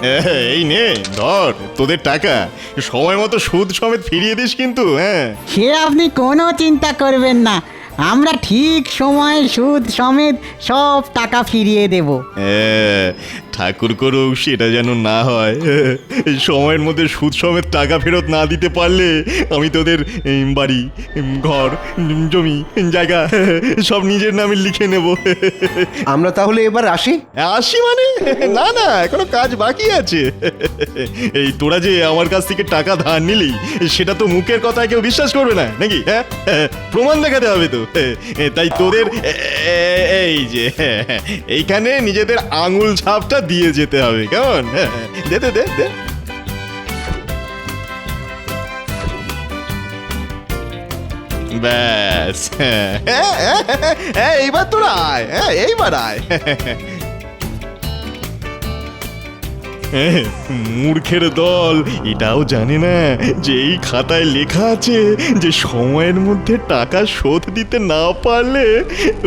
এই নে ধর তোদের টাকা, সময় মতো সুদ সমেত ফিরিয়ে দিস কিন্তু। হ্যাঁ, সে আপনি কোনো চিন্তা করবেন না, আমরা ঠিক সময়ে সুদ সমেত সব টাকা ফিরিয়ে দেব। ঠাকুর করুক সেটা যেন না হয়। সময়ের মধ্যে সুদ সমেত টাকা ফেরত না দিতে পারলে আমি তোদের বাড়ি, ঘর, জমি, জায়গা সব নিজের নামে লিখে নেব। আমরা তাহলে এবার আসি। আসি মানে? না না, এখনো কাজ বাকি আছে। এই তোরা যে আমার কাছ থেকে টাকা ধার নিলি, সেটা তো মুখের কথায় কেউ বিশ্বাস করবে না নাকি? হ্যাঁ, প্রমাণ দেখাতে হবে তো। তাই তোদের এই যে এইখানে নিজেদের আঙুল ছাপটা দিয়ে যেতে হবে, কেমন? দে দে দে দে। ব্যাস, এইবার তোরা আয়, এইবার আয়। মূর্খের দল এটাও জানে না যে এই খাতায় লেখা আছে যে সময়ের মধ্যে টাকা শোধ দিতে না পারলে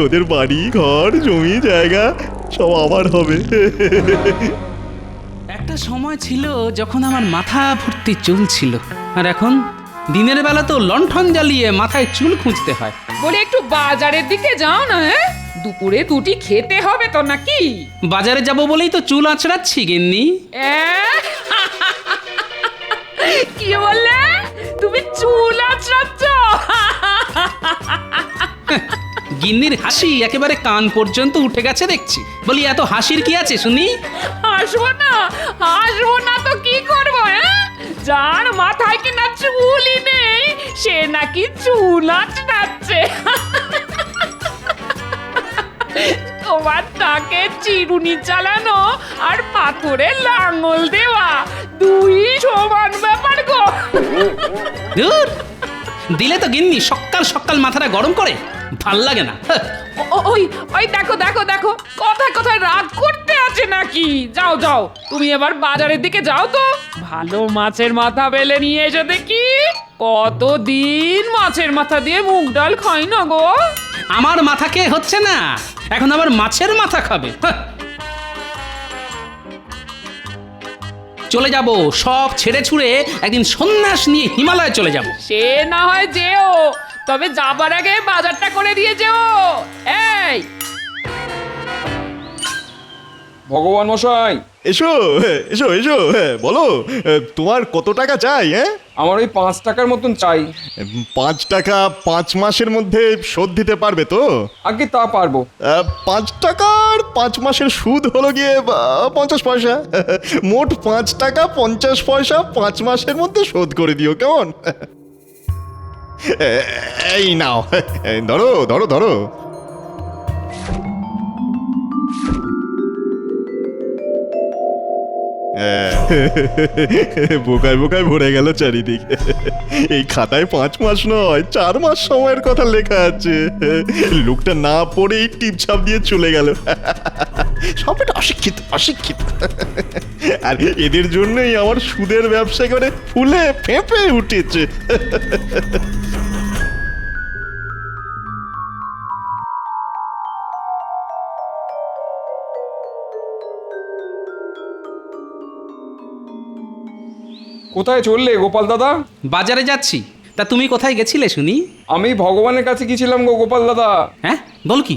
ওদের বাড়ি, ঘর, জমি, জায়গা সব আবার হবে। একটা সময় ছিল যখন আমার মাথা ভর্তি চুল ছিল, আর এখন দিনের বেলা তো লণ্ঠন জ্বালিয়ে মাথায় চুল খুঁজতে হয়। বলে একটু বাজারের দিকে যাও না। হ্যাঁ, দুপুরে দুটি খেতে হবে তো নাকি? বাজারে যাব বলেই তো চুল আঁচড়াচ্ছি গিন্নি। কি বললে? তুমি চুল আঁচড়াচ্ছ? গিন্নির হাসি একেবারে কান পর্যন্ত উঠে গেছে দেখছি। বলি এত হাসির কি আছে শুনি? হাসবো না তো কি করবো? যার মাথায় কিনা চুলই নেই সে নাকি চুল আঁচড়াচ্ছে। তোমার তাকে চিরুনি চালানো আর পাথরে লাঙল দেওয়া দুই সমান ব্যাপার গো। দূর, দিলে তো গিন্নি সকাল সকাল মাথাটা গরম করে, ভাল লাগে না। ওই দেখো দেখো দেখো, কথায় কথায় রাগ করতে আছে নাকি? যাও যাও, তুমি এবার বাজারের দিকে যাও তো, ভালো মাছের মাথা বেলে নিয়ে এসো দেখি। কতদিন মাছের মাথা দিয়ে মুগ ডাল খাই না গো। আমার মাথা খেয়ে হচ্ছে না, এখন আবার মাছের মাথা খাবে। চলে যাব, সব ছেড়ে ছুড়ে একদিন সন্ন্যাস নিয়ে হিমালয়ে চলে যাব। সে না হয় যেও, তবে যাবার আগে বাজারটা করে দিয়ে যেও। এই ভগবান মশাই, এসো এসো এসো, বলো তোমার কত টাকা চাই? আমার ওই 5 টাকার মতন চাই। 5 টাকা 5 মাসের মধ্যে শোধ দিতে পারবে তো? আগে তা পারবো। 5 টাকার 5 মাসের সুদ হলো গিয়ে 50 পয়সা। মোট 5 টাকা 50 পয়সা 5 মাসের মধ্যে শোধ করে দিও, কেমন? এই নাও, ধরো ধরো ধরো। বোকায় বোকায় ভরে গেল চারিদিকে। এই খাতায় 5 মাস নয় 4 মাস সময়ের কথা লেখা আছে। লোকটা না পড়েই টিপছাপ দিয়ে চলে গেল। সব এটা অশিক্ষিত অশিক্ষিত। আর এদের জন্যই আমার সুদের ব্যবসা করে ফুলে ফেঁপে উঠেছে। কোথায় চললে গোপাল দাদা? বাজারে যাচ্ছি। তা তুমি কোথায় গেছিলে শুনি? আমি ভগবানের কাছে গেছিলাম গো গোপাল দাদা। হ্যাঁ, বল কি?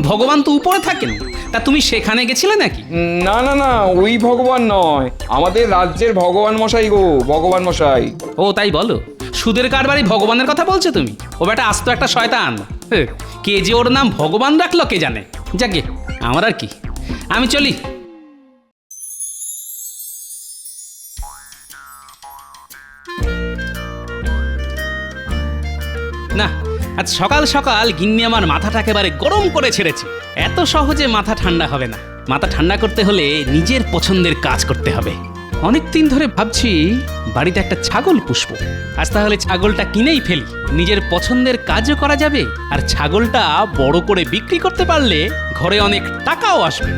ভগবান তো উপরে থাকেন, তা তুমি সেখানে গেছিলে নাকি? না না না, ওই ভগবান নয়, আমাদের রাজ্যের ভগবান মশাই গো, ভগবান মশাই। ও তাই বলো, সুদের কারবারি ভগবানের কথা বলছো তুমি? ও বেটা আস্ত একটা শয়তান। কে যে ওর নাম ভগবান রাখলো কে জানে। যাকে আমার আর কি, আমি চলি। না, আজ সকাল সকাল গিন্নি আমার মাথাটা একেবারে গরম করে ছেড়েছে। এত সহজে মাথা ঠান্ডা হবে না। মাথা ঠান্ডা করতে হলে নিজের পছন্দের কাজ করতে হবে। অনেকদিন ধরে ভাবছি বাড়িতে একটা ছাগল পুষবো। আজ তাহলে ছাগলটা কিনেই ফেলি, নিজের পছন্দের কাজও করা যাবে, আর ছাগলটা বড় করে বিক্রি করতে পারলে ঘরে অনেক টাকাও আসবে।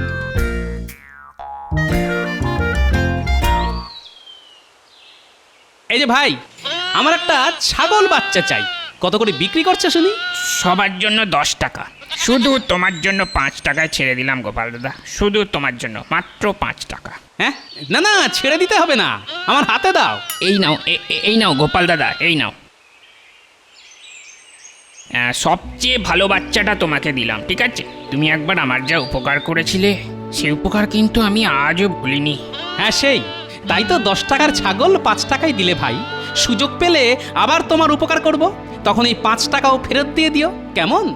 এই যে ভাই, আমার একটা ছাগল বাচ্চা চাই, কত করে বিক্রি করছে শুনি? সবার জন্য 10 টাকা, শুধু তোমার জন্য 5 টাকায় ছেড়ে দিলাম গোপাল দাদা, শুধু তোমার জন্য, মাত্র 5 টাকা। হ্যাঁ, না না, ছেড়ে দিতে হবে না, আমার হাতে দাও। এই নাও, এই নাও গোপাল দাদা, এই নাও। সবচেয়ে ভালো বাচ্চাটা তোমাকে দিলাম, ঠিক আছে? তুমি একবার আমার যা উপকার করেছিলে, সেই উপকার কিন্তু আমি আজও ভুলিনি। হ্যাঁ সেই, তাই তো 10 টাকার ছাগল 5 টাকায় দিলে ভাই। সুযোগ পেলে আবার তোমার উপকার করব, তখন এই 5 টাকাও ফেরত দিয়ে দিও, কেমন?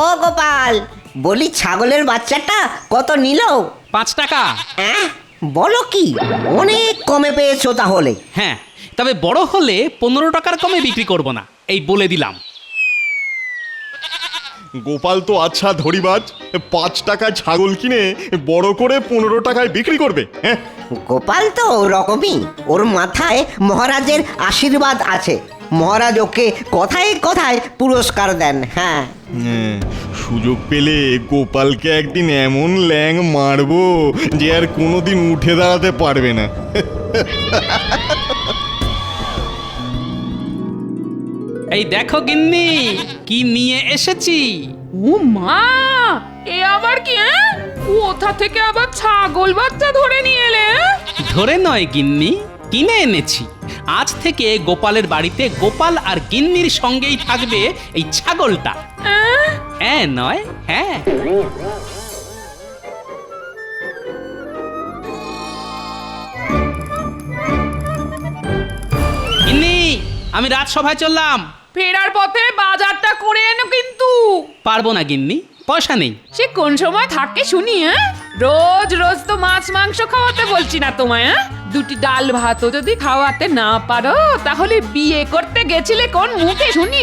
ও গোপাল, বলি ছাগলের বাচ্চাটা কত নিল? 5 টাকা। বলো কি, অনেক কমে পেয়েছো তাহলে। হ্যাঁ, তবে বড় হলে 15 টাকার কমে বিক্রি করব না, এই বলে দিলাম। গোপাল তো আচ্ছা ধরিবাজ, 5 টাকায় ছাগল কিনে বড় করে 15 টাকায় বিক্রি করবে। হ্যাঁ, গোপাল তো ওরকমই, ওর মাথায় মহারাজের আশীর্বাদ আছে। মহারাজ ওকে কথায় কথায় পুরস্কার দেন। হ্যাঁ, সুযোগ পেলে গোপালকে একদিন এমন ল্যাং মারবো যে আর কোনোদিন উঠে দাঁড়াতে পারবে না। এই দেখো গিন্নি, কি নিয়ে এসেছি। ও মা, এ আবার কি? কোথা থেকে আবার ছাগল বাচ্চা ধরে নিয়ে এলে? ধরে নয় গিন্নি, কিনে এনেছি। আজ থেকে গোপালের বাড়িতে গোপাল আর গিন্নির সঙ্গেই থাকবে এই ছাগলটা। হ্যাঁ নয়, হ্যাঁ। গিন্নি, আমি রাজসভায় চললাম। ফেরার পথে বাজারটা করে এনো কিন্তু। পারবো না গিন্নি, পয়সা নেই। সে কোন সময় থাকে শুনি? রোজ রোজ তো মাছ মাংস খাওয়াতে বলছি না তোমায়। দুটি ডাল ভাতও যদি খাওয়াতে না পারো, তাহলে বিয়ে করতে গেছিলে কোন মুখে শুনি?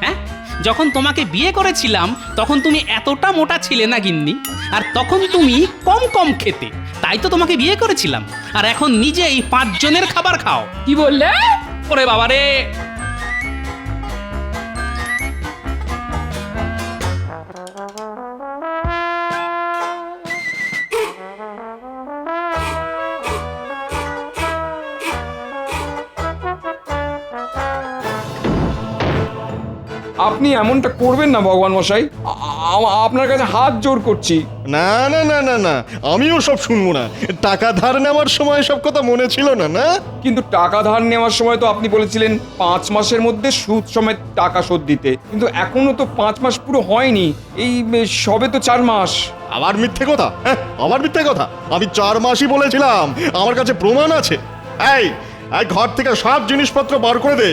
হ্যাঁ, যখন তোমাকে বিয়ে করেছিলাম তখন তুমি এতটা মোটা ছিলে না গিন্নি, আর তখন তুমি কম কম খেতে, তাই তো তোমাকে বিয়ে করেছিলাম। আর এখন নিজেই 5 জনের খাবার খাও। কি বললে? ওরে বাবারে, আপনি এমনটা করবেন না ভগবান মশাই, আপনার কাছে হাত জোর করছি। না না না না না, আমিও সব শুনবো না। টাকা ধার নেওয়ার সময় সব কথা মনে ছিল না? না, কিন্তু টাকা ধার নেওয়ার সময় তো আপনি বলেছিলেন 5 মাসের মধ্যে সুদ সমেত টাকা শোধ দিতে, কিন্তু এখনো তো 5 মাস পুরো হয়নি, এই সবে তো 4 মাস। আবার মিথ্যে কথা? হ্যাঁ, আবার মিথ্যে কথা। আমি 4 মাসই বলেছিলাম, আমার কাছে প্রমাণ আছে। এই ঘর থেকে সব জিনিসপত্র বার করে দে,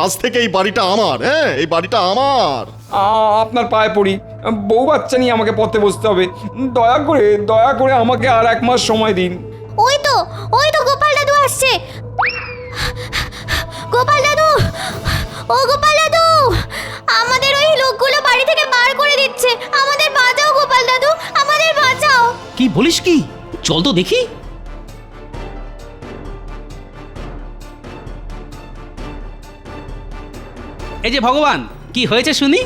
আজ থেকে এই বাড়িটা আমার। হ্যাঁ, এই বাড়িটা আমার। আপনার পায়ে পড়ি, বউ বাচ্চা নিয়ে আমাকে পথে বসতে হবে, দয়া করে আমাকে আর 1 মাস সময় দিন। ওই তো গোপাল দাদু আসছে। গোপাল দাদু, ও গোপাল দাদু, আমাদের ওই লোকগুলো বাড়ি থেকে বার করে দিচ্ছে। আমাদের বাঁচাও গোপাল দাদু, আমাদের বাঁচাও। কি বলিস কি? চল তো দেখি। এই যে ভগবান, কি হয়েছে শুনি?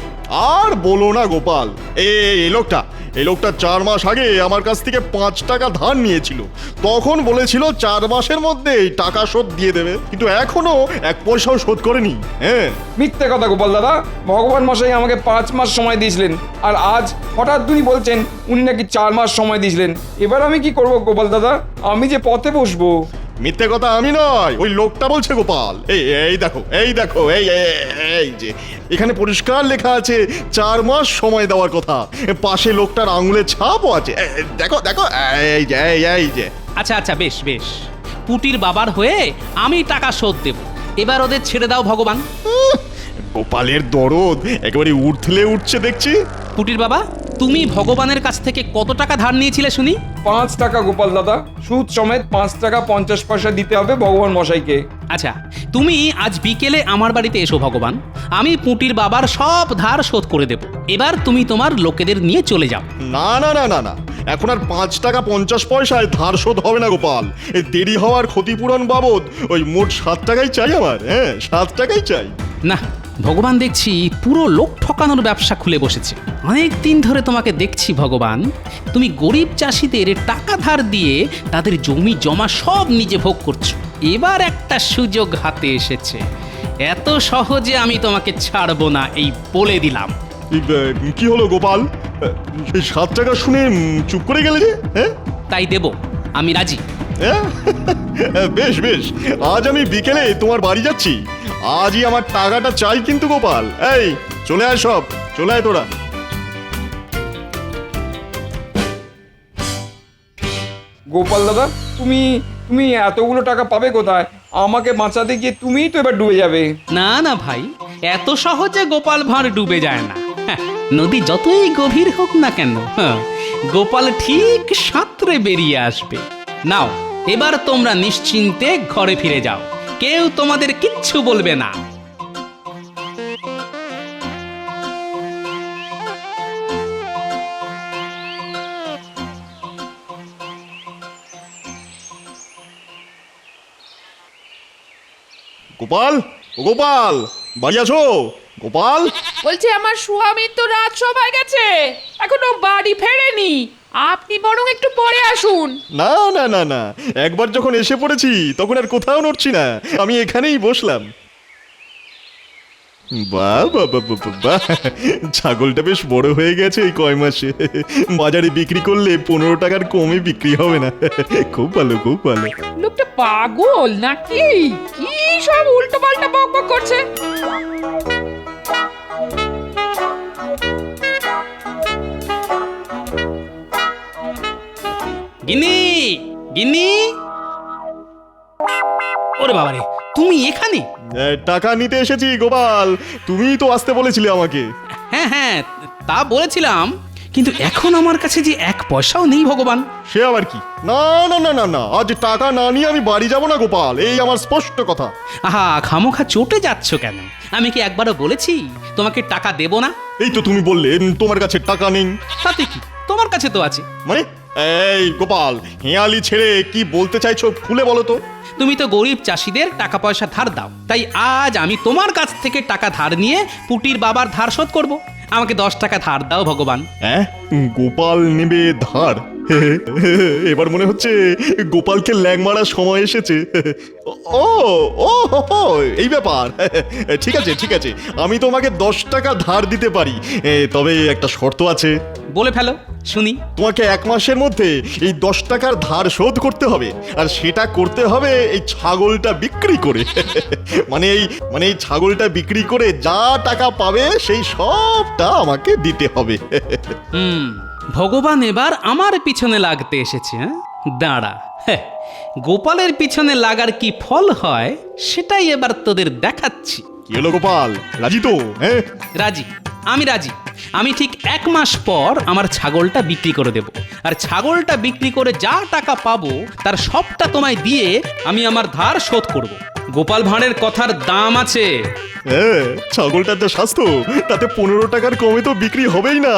আর বলো না গোপাল, এই লোকটা 4 মাস আগে আমার কাছ থেকে 5 টাকা ধার নিয়েছিল। তখন বলেছিল 4 মাসের মধ্যেই টাকা শোধ দিয়ে দেবে, কিন্তু এখনো 1 পয়সাও শোধ করেনি। হ্যাঁ, মিথ্যে কথা গোপাল দাদা, ভগবান মশাই আমাকে 5 মাস সময় দিয়েছিলেন, আর আজ হঠাৎ উনি বলছেন উনি নাকি 4 মাস সময় দিয়েছিলেন। এবার আমি কি করব গোপাল দাদা? আমি যে পথে বসবো। মিথ্যে কথা আমি নয়, ওই লোকটা বলছে গোপাল। এই দেখো, এই যে এখানে পরিষ্কার লেখা আছে 4 মাস সময় দেওয়ার কথা। পাশে লোকটার আঙুলের ছাপও আছে। দেখো, এই যে। আচ্ছা আচ্ছা, বেশ বেশ, পুটির বাবার হয়ে আমি টাকা শোধ দেব। এবার ওদের ছেড়ে দাও ভগবান। গোপালের দরদ একেবারে উঠছে দেখছি। পুটির বাবা, তুমি ভগবানের কাছ থেকে কত টাকা ধার নিয়েছিলে শুনি? 5 টাকা গোপাল দাদা, সুদ সমেত 5 টাকা 50 পয়সা দিতে হবে ভগবান মশাইকে। আচ্ছা, তুমি আজ বিকেলে আমার বাড়িতে এসো ভগবান, আমি পুটির বাবার সব ধার শোধ করে দেব। এবার তুমি তোমার লোকেদের নিয়ে চলে যাও। না না না না না, এখন আর 5 টাকা 50 পয়সায় ধার শোধ হবে না গোপাল। এই দেরি হওয়ার ক্ষতিপূরণ বাবদ ওই মোট 7 টাকাই চাই আমার। হ্যাঁ, 7 টাকাই চাই। না, ভগবান দেখছি পুরো লোক ঠকানোর ব্যবসা খুলে বসেছে। অনেক দিন ধরে তোমাকে দেখছি ভগবান, তুমি গরিব চাষিদের টাকা ধার দিয়ে তাদের জমি জমা সব নিজে ভোগ করছো। এবার একটা সুযোগ হাতে এসেছে, এত সহজে আমি তোমাকে ছাড়বো না, এই বলে দিলাম। কি হলো গোপাল, সেই 7 টাকা শুনে চুপ করে গেলে যে? হ্যাঁ তাই দেব, আমি রাজি। হ্যাঁ? বেশ বেশ, আজ আমি বিকেলে তোমার বাড়ি যাচ্ছি। আজই আমার টাকাটা চাই কিন্তু গোপাল। এই চলে আয়, সব চলে আয় তোরা। গোপাল দাদা, তুমি তুমি এতগুলো টাকা পাবে কোথায়? আমাকে বাঁচাতে গিয়ে তুমিই তো এবার ডুবে যাবে। না না ভাই, এত সহজে গোপাল ভাঁড় ডুবে যায় না। হ্যাঁ, নদী যতই গভীর হোক না কেন, গোপাল ঠিক সাঁতরে বেরিয়ে আসবে। নাও, এবার তোমরা নিশ্চিন্তে ঘরে ফিরে যাও, কেউ তোমাদের কিচ্ছু বলবে না। গোপাল, ও গোপাল, বাড়ি আছো? গোপাল, বলছি আমার স্বামী তো রাত সবাই গেছে, এখনো বাড়ি ফেরেনি। আপনি বরং একটু পরে আসুন। না না না না, একবার যখন এসে পড়েছি তখন আর কোথাও নড়ছি না, আমি এখানেই বসলাম। বাহ বাহ বাহ বাহ বাহ, ছাগলটা বেশ বড় হয়ে গেছে এই কয় মাসে। বাজারে বিক্রি করলে 15 টাকার কমে বিক্রি হবে না। খুব ভালো, খুব ভালো। লোকটা পাগল নাকি? কি সব উল্টো পাল্টা বক বক করছে। গিন্নি, গিন্নি, ওরে বাবারে, তুমি এখানে? টাকা নিতে এসেছি গোপাল, তুমিই তো আসতে বলেছিলে আমাকে। হ্যাঁ হ্যাঁ, তা বলেছিলাম, কিন্তু এখন আমার কাছে যে 1 পয়সাও নেই ভগবান। সে আবার কি? না না না না না, আজ টাকা না নিয়ে আমি বাড়ি যাব না গোপাল, এই আমার স্পষ্ট কথা। আহা, খামোখা চটে যাচ্ছ কেন? আমি কি একবারও বলেছি তোমাকে টাকা দেব না? এই তো তুমি বললে তোমার কাছে টাকা নেই। তাতে কি, তোমার কাছে তো আছে। মানে এই গোপাল, হেয়ালি ছেড়ে কি বলতে চাইছো খুলে বলো তো। তুমি তো গরিব চাষিদের টাকা পয়সা ধার দাও, তাই আজ আমি তোমার কাছ থেকে টাকা ধার নিয়ে পুটির বাবার ধার শোধ করব। আমাকে 10 টাকা ধার দাও ভগবান। হ্যাঁ, গোপাল নেবে ধার? এবার মনে হচ্ছে গোপালকে ল্যাং মারার সময় এসেছে। ও ও হো, এই ব্যাপার। ঠিক আছে ঠিক আছে, আমি তোমাকে 10 টাকা ধার দিতে পারি, তবে একটা শর্ত আছে। বলে ফেলো শুনি। তোমাকে 1 মাসের মধ্যে এই 10 টাকার ধার শোধ করতে হবে, আর সেটা করতে হবে এই ছাগলটা বিক্রি করে। মানে এই ছাগলটা বিক্রি করে যা টাকা পাবে সেই সবটা আমাকে দিতে হবে। ভগবান এবার আমার পিছনে লাগতে এসেছে। হ্যাঁ, দাঁড়া, হ্যাঁ, গোপালের পিছনে লাগার কি ফল হয় সেটাই এবার তোদের দেখাচ্ছি। কি হলো গোপাল, রাজি তো? হ্যাঁ রাজি, আমি রাজি। আমি ঠিক 1 মাস পর আমার ছাগলটা বিক্রি করে দেব, আর ছাগলটা বিক্রি করে যা টাকা পাবো তার সবটা তোমায় দিয়ে আমি আমার ধার শোধ করব। গোপাল ভাঁড়ের কথার দাম আছে। হ্যাঁ, ছাগলটার যা স্বাস্থ্য, তাতে 15 টাকার কমে তো বিক্রি হবেই না।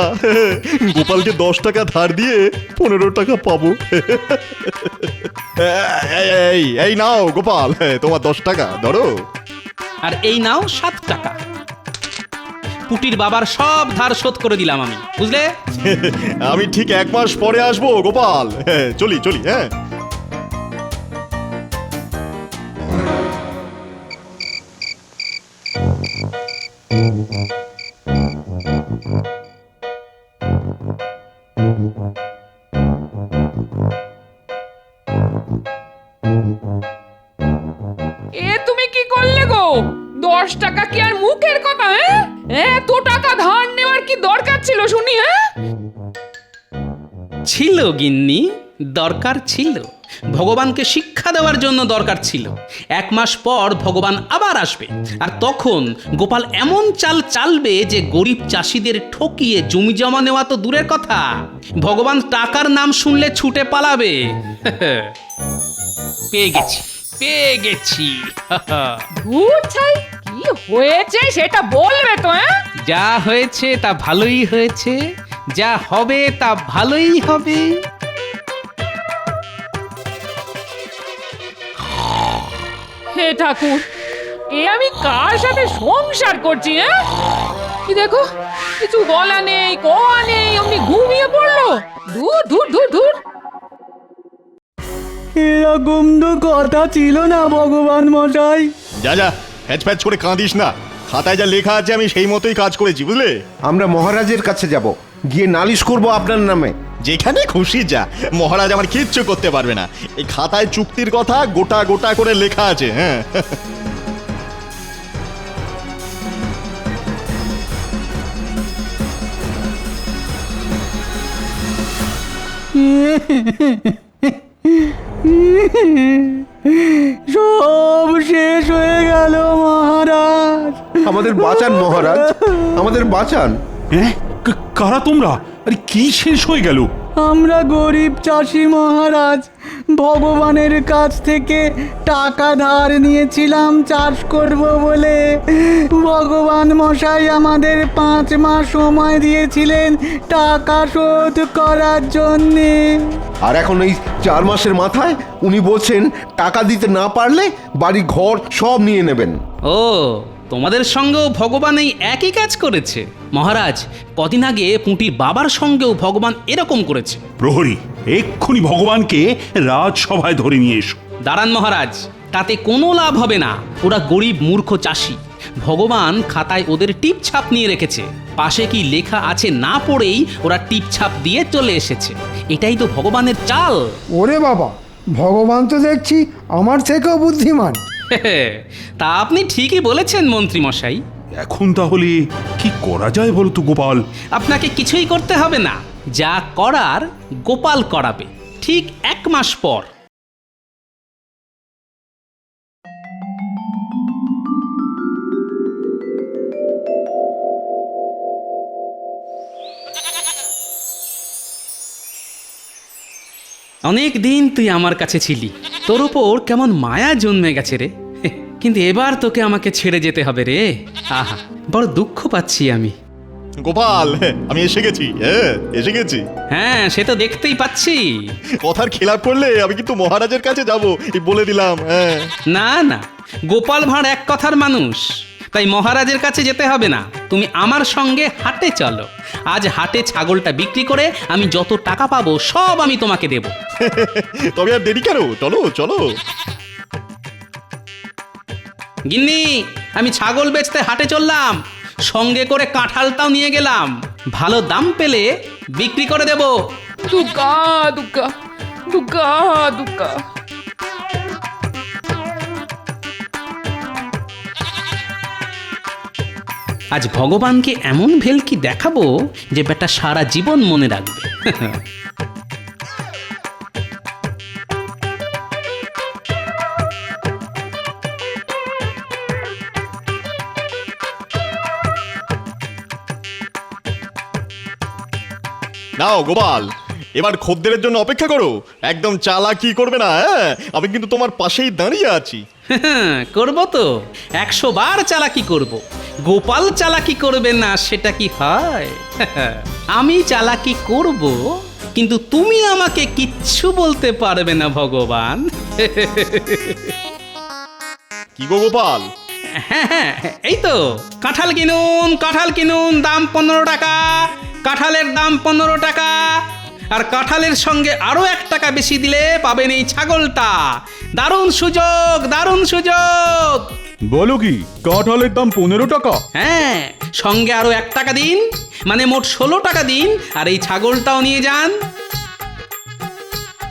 গোপালকে 10 টাকা ধার দিয়ে 15 টাকা পাবো। এই এই নাও গোপাল, তোমার 10 টাকা ধরো। আর এই নাও 7 টাকা। পুটির বাবার সব ধার শোধ করে দিলাম আমি, বুঝলে? আমি ঠিক 1 মাস পরে আসবো গোপাল। চলি চলি। হ্যাঁ, এ তুমি কি করলে গো? 10 টাকা কি আর মুখের কথা? হ্যাঁ, এত টাকা ধার নেওয়ার কি দরকার ছিল শুনি? হ্যাঁ, ছিল গিন্নি, দরকার ছিল। ভগবানকে শিক্ষা দেওয়ার জন্য দরকার ছিল। 1 মাস পর ভগবান আবার আসবে, আর তখন গোপাল এমন চাল চালবে যে গরিব চাষিদের ঠকিয়ে জমি জমা নেওয়া তো দূরের কথা, ভগবান টাকার নাম শুনলে ছুটে পালাবে। পেয়ে গেছি, পেয়ে গেছি। ধুর ছাই, কি হয়েছে সেটা বলবে তো? হ্যাঁ, যা হয়েছে তা ভালোই হয়েছে, যা হবে তা ভালোই হবে। হে ঠাকুর, এ আমি কার সাথে সংসার করছি? হ্যাঁ, কি দেখো, কিছু বলা নেই, কোয়া নেই, অমনি ঘুমিয়ে পড়লো। দূর দূর দূর দূর। এরকম তো কথা ছিল না ভগবান মশাই। যা যা, প্যাচ প্যাচ করে কাঁদিস না। খাতায় যা লেখা আছে আমি সেই মতোই কাজ করেছি, বুঝলে? আমরা মহারাজের কাছে যাব, গিয়ে নালিশ করব আপনার নামে। যেখানে খুশি যা, মহারাজ আমার কিচ্ছু করতে পারবে না। এই খাতায় চুক্তির কথা গোটা গোটা করে লেখা আছে। হ্যাঁ, সব শেষ হয়ে গেল মহারাজ। আমাদের বাঁচান মহারাজ, আমাদের বাঁচান। হ্যাঁ, কারা তোমরা? আরে কি শেষ হয়ে গেল? আমরা গরিব চাষি মহারাজ, ভগবানের কাছ থেকে টাকা ধার নিয়েছিলাম চাষ করব বলে। ভগবান মশাই আমাদের 5 মাস সময় দিয়েছিলেন টাকা শোধ করার জন্যে। আর এখন এই 4 মাসের মাথায় উনি বলছেন টাকা দিতে না পারলে বাড়ি ঘর সব নিয়ে নেবেন। ও, তোমাদের সঙ্গেও ভগবান এই একই কাজ করেছে? মহারাজ, কদিন আগে পুঁটির বাবার সঙ্গেও ভগবান এরকম করেছে। প্রহরী, এক্ষুনি ভগবানকে রাজসভায় ধরে নিয়ে এসো। দাঁড়ান মহারাজ, তাতে কোনো লাভ হবে না। ওরা গরিব মূর্খ চাষি। ভগবান খাতায় ওদের টিপ ছাপ নিয়ে রেখেছে। পাশে কি লেখা আছে না পড়েই ওরা টিপ ছাপ দিয়ে চলে এসেছে। এটাই তো ভগবানের চাল। ওরে বাবা, ভগবান তো দেখছি আমার থেকেও বুদ্ধিমান। তা আপনি ঠিকই বলেছেন মন্ত্রী মশাই। এখন তাহলে কি করা যায় বলো তো গোপাল? আপনাকে কিছুই করতে হবে না, যা করার গোপাল করাবে ঠিক 1 মাস পর। অনেক দিন তুই আমার কাছে ছিলি, তোর উপর কেমন মায়া জন্মে গেছে রে। কিন্তু এবার তোকে আমাকে ছেড়ে যেতে হবে রে। আহা, বড় দুঃখ পাচ্ছি আমি। গোপাল, আমি এসে গেছি। হ্যাঁ, এসে গেছি। হ্যাঁ, সে তো দেখতেই পাচ্ছি। কথার খেলাপ করলে আমি কিন্তু মহারাজের কাছে যাব, এই বলে দিলাম। হ্যাঁ, না না, গোপাল ভাঁড় এক কথার মানুষ, তাই মহারাজের কাছে যেতে হবে না। তুমি আমার সঙ্গে হাটে চলো। আজ হাটে ছাগলটা বিক্রি করে আমি যত টাকা পাবো সব আমি তোমাকে দেব। তবে আর দেরি কেন? চলো চলো। গিন্নি, আমি ছাগল বেচতে হাটে চললাম, সঙ্গে করে কাঁঠালটাও নিয়ে গেলাম। ভালো দাম পেলে বিক্রি করে দেব। দুগ্গা দুগ্গা দুগ্গা দুগ্গা। আজ ভগবানকে এমন ভেলকি দেখাবো যে বেটা সারা জীবন মনে রাখবে। নাও গোপাল, এবার খদ্দেরের জন্য অপেক্ষা করো। একদম চালাকি করবে না। হ্যাঁ, আমি কিন্তু তোমার পাশেই দাঁড়িয়ে আছি। করব তো, 100 বার চালাকি করব। গোপাল চালাকি করবে না সেটা কি হয়? আমি চালাকি করব, কিন্তু তুমি আমাকে কিচ্ছু বলতে পারবে না ভগবান। কি গো গোপাল? হ্যাঁ, এই তো কাঁঠাল কিনুন, কাঁঠাল কিনুন, দাম 15 টাকা। কাঁঠালের দাম 15 টাকা। আর কাঁঠালের সঙ্গে আরো 1 টাকা বেশি দিলে পাবেন এই ছাগলটা। দারুণ সুযোগ, দারুণ সুযোগ। বলো কি, কাঁঠালের দাম 15 টাকা? হ্যাঁ, সঙ্গে আরো 1 টাকা দিন, মানে মোট 16 টাকা দিন, আর এই ছাগলটাও নিয়ে যান।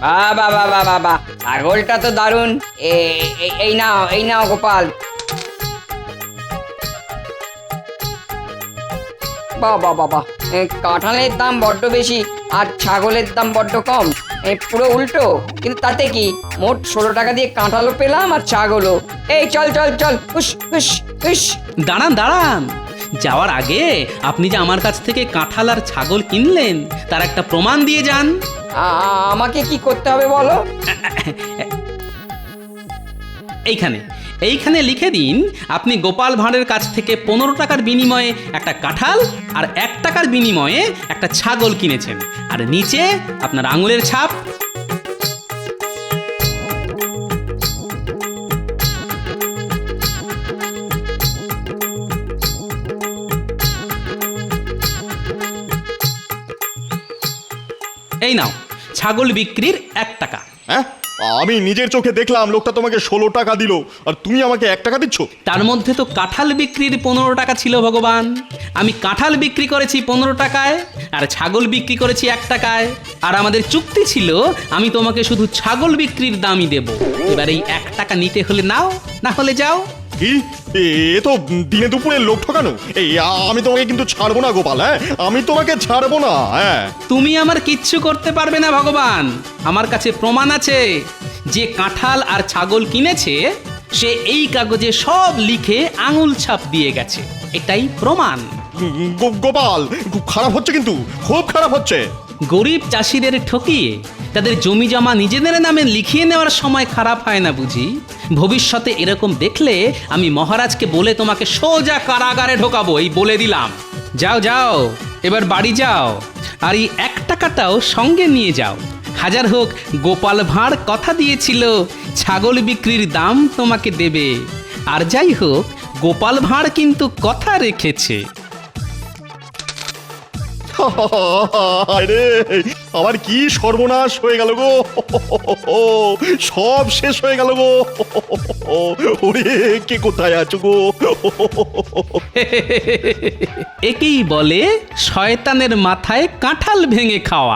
বাবা বাবা বাবা, ছাগলটা তো দারুণ। এই নাও, এই নাও গোপাল। বাবা বাবা, কাঁঠালের দাম বড্ড বেশি আর ছাগলের দাম বড্ড কম। পুরো উল্টো, কিন্তু তাতে কি, মোট 16 টাকা দিয়ে কাঁঠালও পেলাম আর ছাগলও। এই চল চল চল, হুস হুস হুস। দাঁড়ান দাঁড়ান, যাওয়ার আগে আপনি যে আমার কাছ থেকে কাঁঠাল আর ছাগল কিনলেন তার একটা প্রমাণ দিয়ে যান। আমাকে কি করতে হবে বলো? এইখানে লিখে দিন আপনি গোপাল ভাঁড়ের কাছ থেকে 15 টাকার বিনিময়ে একটা কাঁঠাল আর 1 টাকার বিনিময়ে একটা ছাগল কিনেছেন, আর নিচে আপনার আঙুলের ছাপ। এই নাও ছাগল বিক্রির 1 টাকা। হ্যাঁ, আমি নিজের চোখে দেখলাম লোকটা তোমাকে 16 টাকা দিল, আর তুমি আমাকে 1 টাকা দিচ্ছ? তার মধ্যে তো কাঁঠাল বিক্রির 15 টাকা ছিল ভগবান। আমি কাঁঠাল বিক্রি করেছি 15 টাকায়, আর ছাগল বিক্রি করেছি 1 টাকায়। আর আমাদের চুক্তি ছিল আমি তোমাকে শুধু ছাগল বিক্রির দামই দেব। এবার এই 1 টাকা নিতে হলে নাও, না হলে যাও। কি, এ তো দিনে দুপুরে লোক ঠকানো। এই আমি তোমাকে কিন্তু ছাড়বো না গোপাল, হ্যাঁ, আমি তোমাকে ছাড়বো না। হ্যাঁ, তুমি আমার কিচ্ছু করতে পারবে না ভগবান। আমার কাছে প্রমাণ আছে। যে কাঁঠাল আর ছাগল কিনেছে সে এই কাগজে সব লিখে আঙুল ছাপ দিয়ে গেছে, এটাই প্রমাণ। গোপাল, খুব খারাপ হচ্ছে, কিন্তু খুব খারাপ হচ্ছে। গরিব চাষিদের ঠকিয়ে তাদের জমি জমা নিজেদের নামে লিখিয়ে নেওয়ার সময় খারাপ হয় না বুঝি? ভবিষ্যতে এরকম দেখলে আমি মহারাজকে বলে তোমাকে সোজা কারাগারে ঢোকাবো, এই বলে দিলাম। যাও যাও, এবার বাড়ি যাও, আর এই 1 টাকাটাও সঙ্গে নিয়ে যাও। হাজার হোক গোপাল ভাঁড় কথা দিয়েছিল ছাগল বিক্রির দাম তোমাকে দেবে। আর যাই হোক গোপাল ভাঁড় কিন্তু কথা রেখেছে। আরে, আমার কি সর্বনাশ হয়ে গেল গো, সব শেষ হয়ে গেল গো। ওরে, কে কোথায় আছো গো? একেই বলে শয়তানের মাথায় কাঁঠাল ভেঙে খাওয়া।